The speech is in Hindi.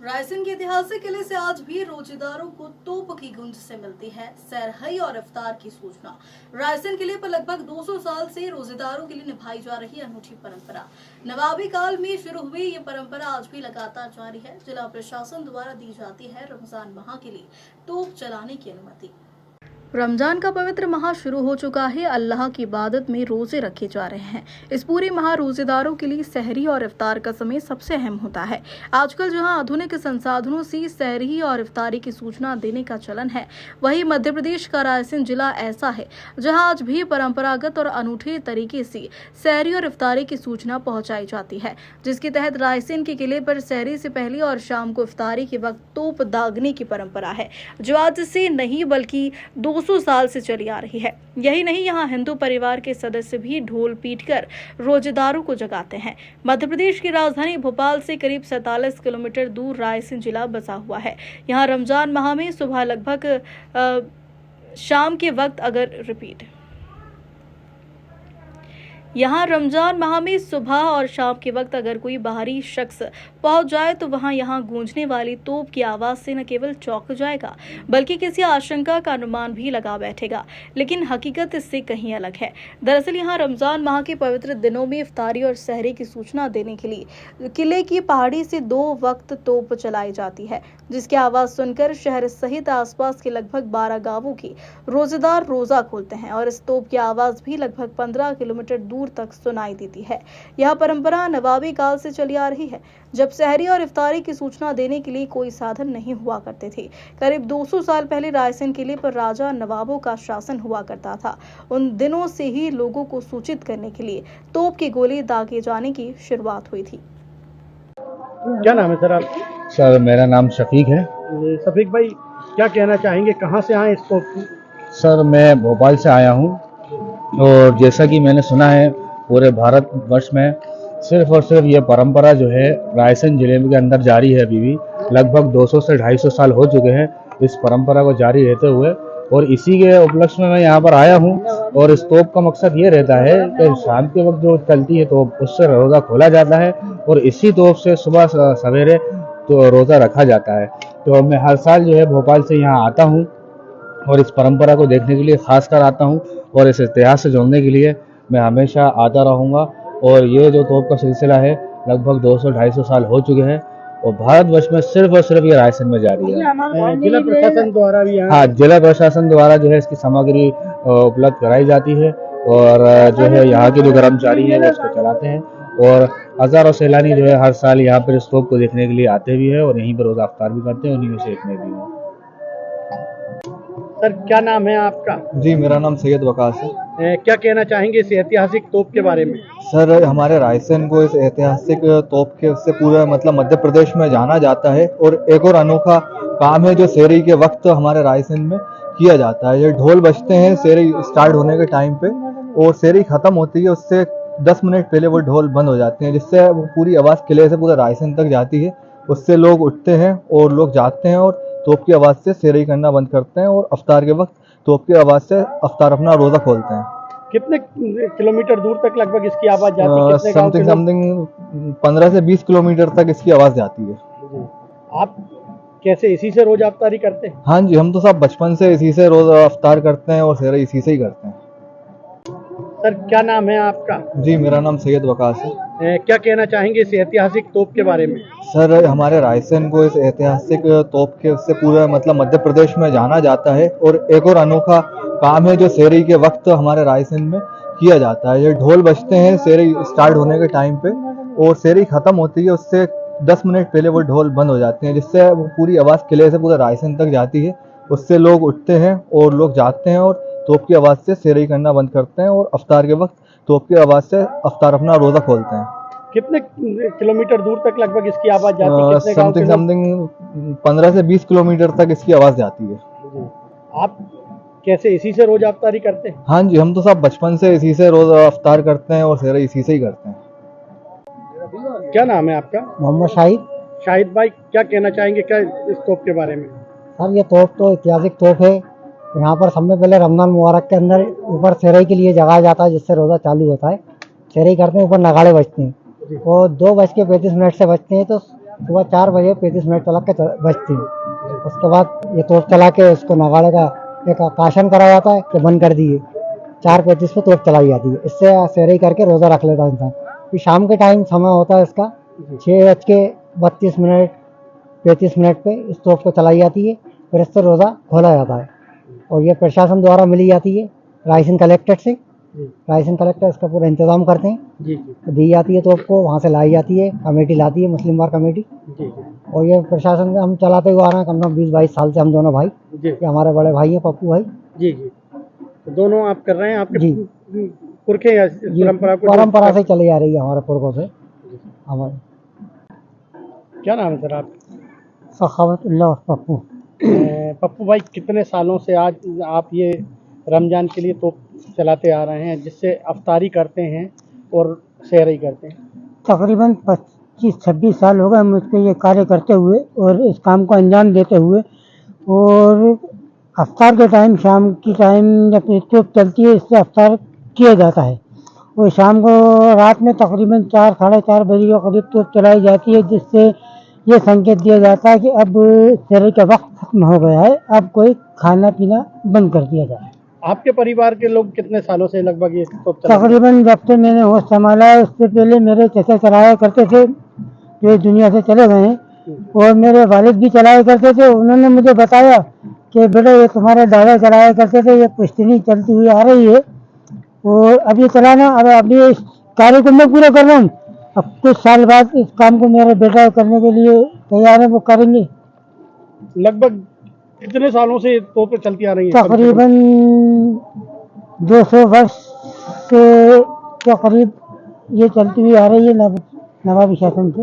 रायसेन के ऐतिहासिक किले से आज भी रोजेदारों को तोप की गूंज से मिलती है सहरई और इफ्तार की सूचना। रायसेन किले पर लगभग 200 साल से रोजेदारों के लिए निभाई जा रही अनूठी परंपरा नवाबी काल में शुरू हुई ये परंपरा आज भी लगातार जारी है। जिला प्रशासन द्वारा दी जाती है रमजान माह के लिए तोप चलाने की अनुमति। रमजान का पवित्र माह शुरू हो चुका है। अल्लाह की इबादत में रोजे रखे जा रहे हैं। इस पूरे माह रोजेदारों के लिए सहरी और इफ्तार का समय सबसे अहम होता है। आजकल जहां आधुनिक संसाधनों से सहरी और इफ्तारी की सूचना देने का चलन है, वहीं मध्य प्रदेश का रायसेन जिला ऐसा है जहां आज भी परंपरागत और अनूठे तरीके से सहरी और इफ्तारी की सूचना पहुंचाई जाती है, जिसके तहत रायसेन के किले पर सहरी से पहले और शाम को इफ्तारी के वक्त तोप दागने की परंपरा है, जो आज से नहीं बल्कि 200 साल से चली आ रही है। यही नहीं, यहाँ हिंदू परिवार के सदस्य भी ढोल पीटकर रोजेदारों को जगाते हैं। मध्य प्रदेश की राजधानी भोपाल से करीब 47 किलोमीटर दूर रायसेन जिला बसा हुआ है। यहाँ रमजान माह में सुबह लगभग शाम के वक्त यहाँ रमजान माह में सुबह और शाम के वक्त अगर कोई बाहरी शख्स पहुंच जाए तो वहां यहाँ गूंजने वाली तोप की आवाज से न केवल चौंक जाएगा बल्कि किसी आशंका का अनुमान भी लगा बैठेगा। लेकिन हकीकत इससे कहीं अलग है। दरअसल यहाँ रमजान माह के पवित्र दिनों में इफ्तारी और सहरी की सूचना देने के लिए किले की पहाड़ी से 2 वक्त तोप चलाई जाती है, जिसकी आवाज सुनकर शहर सहित आसपास के लगभग 12 गांवों के रोजेदार रोजा खोलते हैं और इस तोप की आवाज भी लगभग 15 किलोमीटर दूर तक सुनाई देती है। यह परंपरा नवाबी काल से चली आ रही है, जब सहरी और इफ्तारी की सूचना देने के लिए कोई साधन नहीं हुआ करते थे। करीब 200 साल पहले रायसेन किले पर राजा नवाबों का शासन हुआ करता था। उन दिनों से ही लोगों को सूचित करने के लिए तोप के गोले दागे जाने की शुरुआत हुई थी। क्या नाम है सर आप? सर मेरा नाम शफीक है। शफीक भाई, क्या कहना चाहेंगे, कहाँ से आए इसको? सर मैं भोपाल से आया हूँ और जैसा कि मैंने सुना है पूरे भारतवर्ष में सिर्फ और सिर्फ ये परंपरा जो है रायसेन जिले के अंदर जारी है। अभी भी लगभग 200 से 250 साल हो चुके हैं इस परंपरा को जारी रहते हुए, और इसी के उपलक्ष्य में मैं यहाँ पर आया हूँ। और इस तोप का मकसद ये रहता है कि शाम के वक्त जो चलती है तोप, उससे रोज़ा खोला जाता है और इसी तोप से सुबह सवेरे तो रोज़ा रखा जाता है। तो मैं हर साल जो है भोपाल से यहाँ आता हूँ और इस परंपरा को देखने के लिए खास कर आता हूँ और इस इतिहास से जोड़ने के लिए मैं हमेशा आता रहूँगा। और ये जो तोप का सिलसिला है लगभग 200-250 साल हो चुके हैं और भारतवर्ष में सिर्फ और सिर्फ ये रायसेन में जारी है। जिला प्रशासन द्वारा भी हाँ, जिला प्रशासन द्वारा जो है इसकी सामग्री उपलब्ध कराई जाती है और जो है यहाँ के जो कर्मचारी हैं वो इसको चलाते हैं और हजारों सैलानी जो है हर साल यहाँ पर इस तोप को देखने के लिए आते भी है और यहीं पर रोज़ा अफ्तार भी करते हैं, उन्हीं में से एक में भी है। सर क्या नाम है आपका? जी, मेरा नाम सैयद वकास है। क्या कहना चाहेंगे इस ऐतिहासिक तोप के बारे में? सर हमारे रायसेन को इस ऐतिहासिक तोप के से पूरे मध्य प्रदेश में जाना जाता है और एक और अनोखा काम है जो सहरी के वक्त हमारे रायसेन में किया जाता है। ये ढोल बजते हैं सहरी स्टार्ट होने के टाइम पे और सहरी खत्म होती है उससे 10 मिनट पहले वो ढोल बंद हो जाते हैं, जिससे वो पूरी आवाज़ किले से पूरे रायसेन तक जाती है। उससे लोग उठते हैं और लोग जाते हैं और तोप की आवाज़ से सहरी करना बंद करते हैं और अफ्तार के वक्त तोप की आवाज़ से अफ्तार अपना रोज़ा खोलते हैं। कितने किलोमीटर दूर तक लगभग इसकी आवाज़ जाती है? समथिंग 15 से 20 किलोमीटर तक इसकी आवाज़ जाती है। आप कैसे इसी से रोज अफ्तारी करते हैं? हाँ जी, हम तो सब बचपन से इसी से रोज अफ्तार करते हैं और सहरी इसी से ही करते हैं। सर क्या नाम है आपका? जी, मेरा नाम सैयद वकास है। क्या कहना चाहेंगे इस ऐतिहासिक तोप के बारे में? सर हमारे रायसेन को इस ऐतिहासिक तोप के से पूरे मध्य प्रदेश में जाना जाता है और एक और अनोखा काम है जो सहरी के वक्त हमारे रायसेन में किया जाता है। ये ढोल बजते हैं सहरी स्टार्ट होने के टाइम पे और सहरी खत्म होती है उससे 10 मिनट पहले वो ढोल बंद हो जाते हैं, जिससे वो पूरी आवाज़ किले से पूरे रायसेन तक जाती है। उससे लोग उठते हैं और लोग जाते हैं और तोप की आवाज़ से सहरी करना बंद करते हैं और अफ्तार के वक्त तोप की आवाज़ से अफ्तार अपना रोज़ा खोलते हैं। कितने किलोमीटर दूर तक लगभग इसकी आवाज़ जाती है? समथिंग 15 से 20 किलोमीटर तक इसकी आवाज़ जाती है। आप कैसे इसी से रोज अफ्तारी करते हैं? हाँ जी, हम तो सब बचपन से इसी से रोज अफ्तार करते हैं और सहरी इसी से ही करते हैं। क्या नाम है आपका? मोहम्मद शाहिद। शाहिद भाई, क्या कहना चाहेंगे क्या इस तोप के बारे में? सर ये तोप तो ऐतिहासिक तोप है। यहाँ पर सबसे पहले रमजान मुबारक के अंदर ऊपर सहरी के लिए जगाया जाता है, जिससे रोज़ा चालू होता है। सहरी करते हैं, ऊपर नगाड़े बजते हैं और 2:35 से बजते हैं तो सुबह 4 बजे 35 मिनट तक के बजती है। उसके बाद ये तोप चला के इसको नगाड़े का एक आकाशन करा जाता है कि बंद कर दिए। 4:35 पे तोप चलाई जाती है। इससे सेहरी करके रोज़ा रख लेता है इंसान। फिर शाम के टाइम समय होता है इसका 6:32 35 मिनट पे इस तोप को चलाई जाती है। फिर इससे रोज़ा खोला जाता है और ये प्रशासन द्वारा मिली जाती है रायसेन कलेक्टर से। रायसेन कलेक्टर इसका पूरा इंतजाम करते हैं। जी दी जाती है तोप को, वहाँ से लाई जाती है, कमेटी लाती है, मुस्लिम बार कमेटी। जी और ये प्रशासन से हम चलाते हुए आ रहे हैं कम से कम 20-22 साल से, हम दोनों भाई। जी ये हमारे बड़े भाई हैं पप्पू भाई। जी जी। तो दोनों आप कर रहे हैं, आपके जी। पुरखे या इस ये परंपरा को परंपरा से चली आ रही है हमारे पुरखों से। हमारे क्या नाम है सर आप? सखावतुल्लाह पप्पू। पप्पू भाई, कितने सालों से आज आप ये रमजान के लिए तोप चलाते आ रहे हैं, जिससे अफ्तारी करते हैं और सहरी करते हैं? तकरीबन 25-26 साल हो गए मुझको ये कार्य करते हुए और इस काम को अंजाम देते हुए। और अफ्तार के टाइम, शाम की टाइम जब ये तोप चलती है, इससे अफ्तार किया जाता है। और शाम को रात में तकरीबन 4 साढ़े 4 बजे के करीब तोप चलाई जाती है, जिससे ये संकेत दिया जाता है कि अब सहरी का वक्त खत्म हो गया है, अब कोई खाना पीना बंद कर दिया जाए। आपके परिवार के लोग कितने सालों से लगभग ये तोप चलाते हैं? तकरीबन जब से मैंने होश संभाला है, उससे पहले मेरे चचा चलाया करते थे जो इस दुनिया से चले गए हैं। और मेरे वालिद भी चलाया करते थे। उन्होंने मुझे बताया कि बेटा ये तुम्हारे दादा चलाया करते थे, ये पुश्तनी चलती हुई आ रही है और अब ये चलाना, अब अभी इस कार्य को मैं पूरा कर रहा हूँ। अब कुछ साल बाद इस काम को मेरे बेटा करने के लिए तैयार है, वो करेंगे। लगभग कितने सालों से तोपें चलती आ रही हैं? तकरीबन 200 वर्ष के करीब ये चलती हुई आ रही है नवाबी शासन से।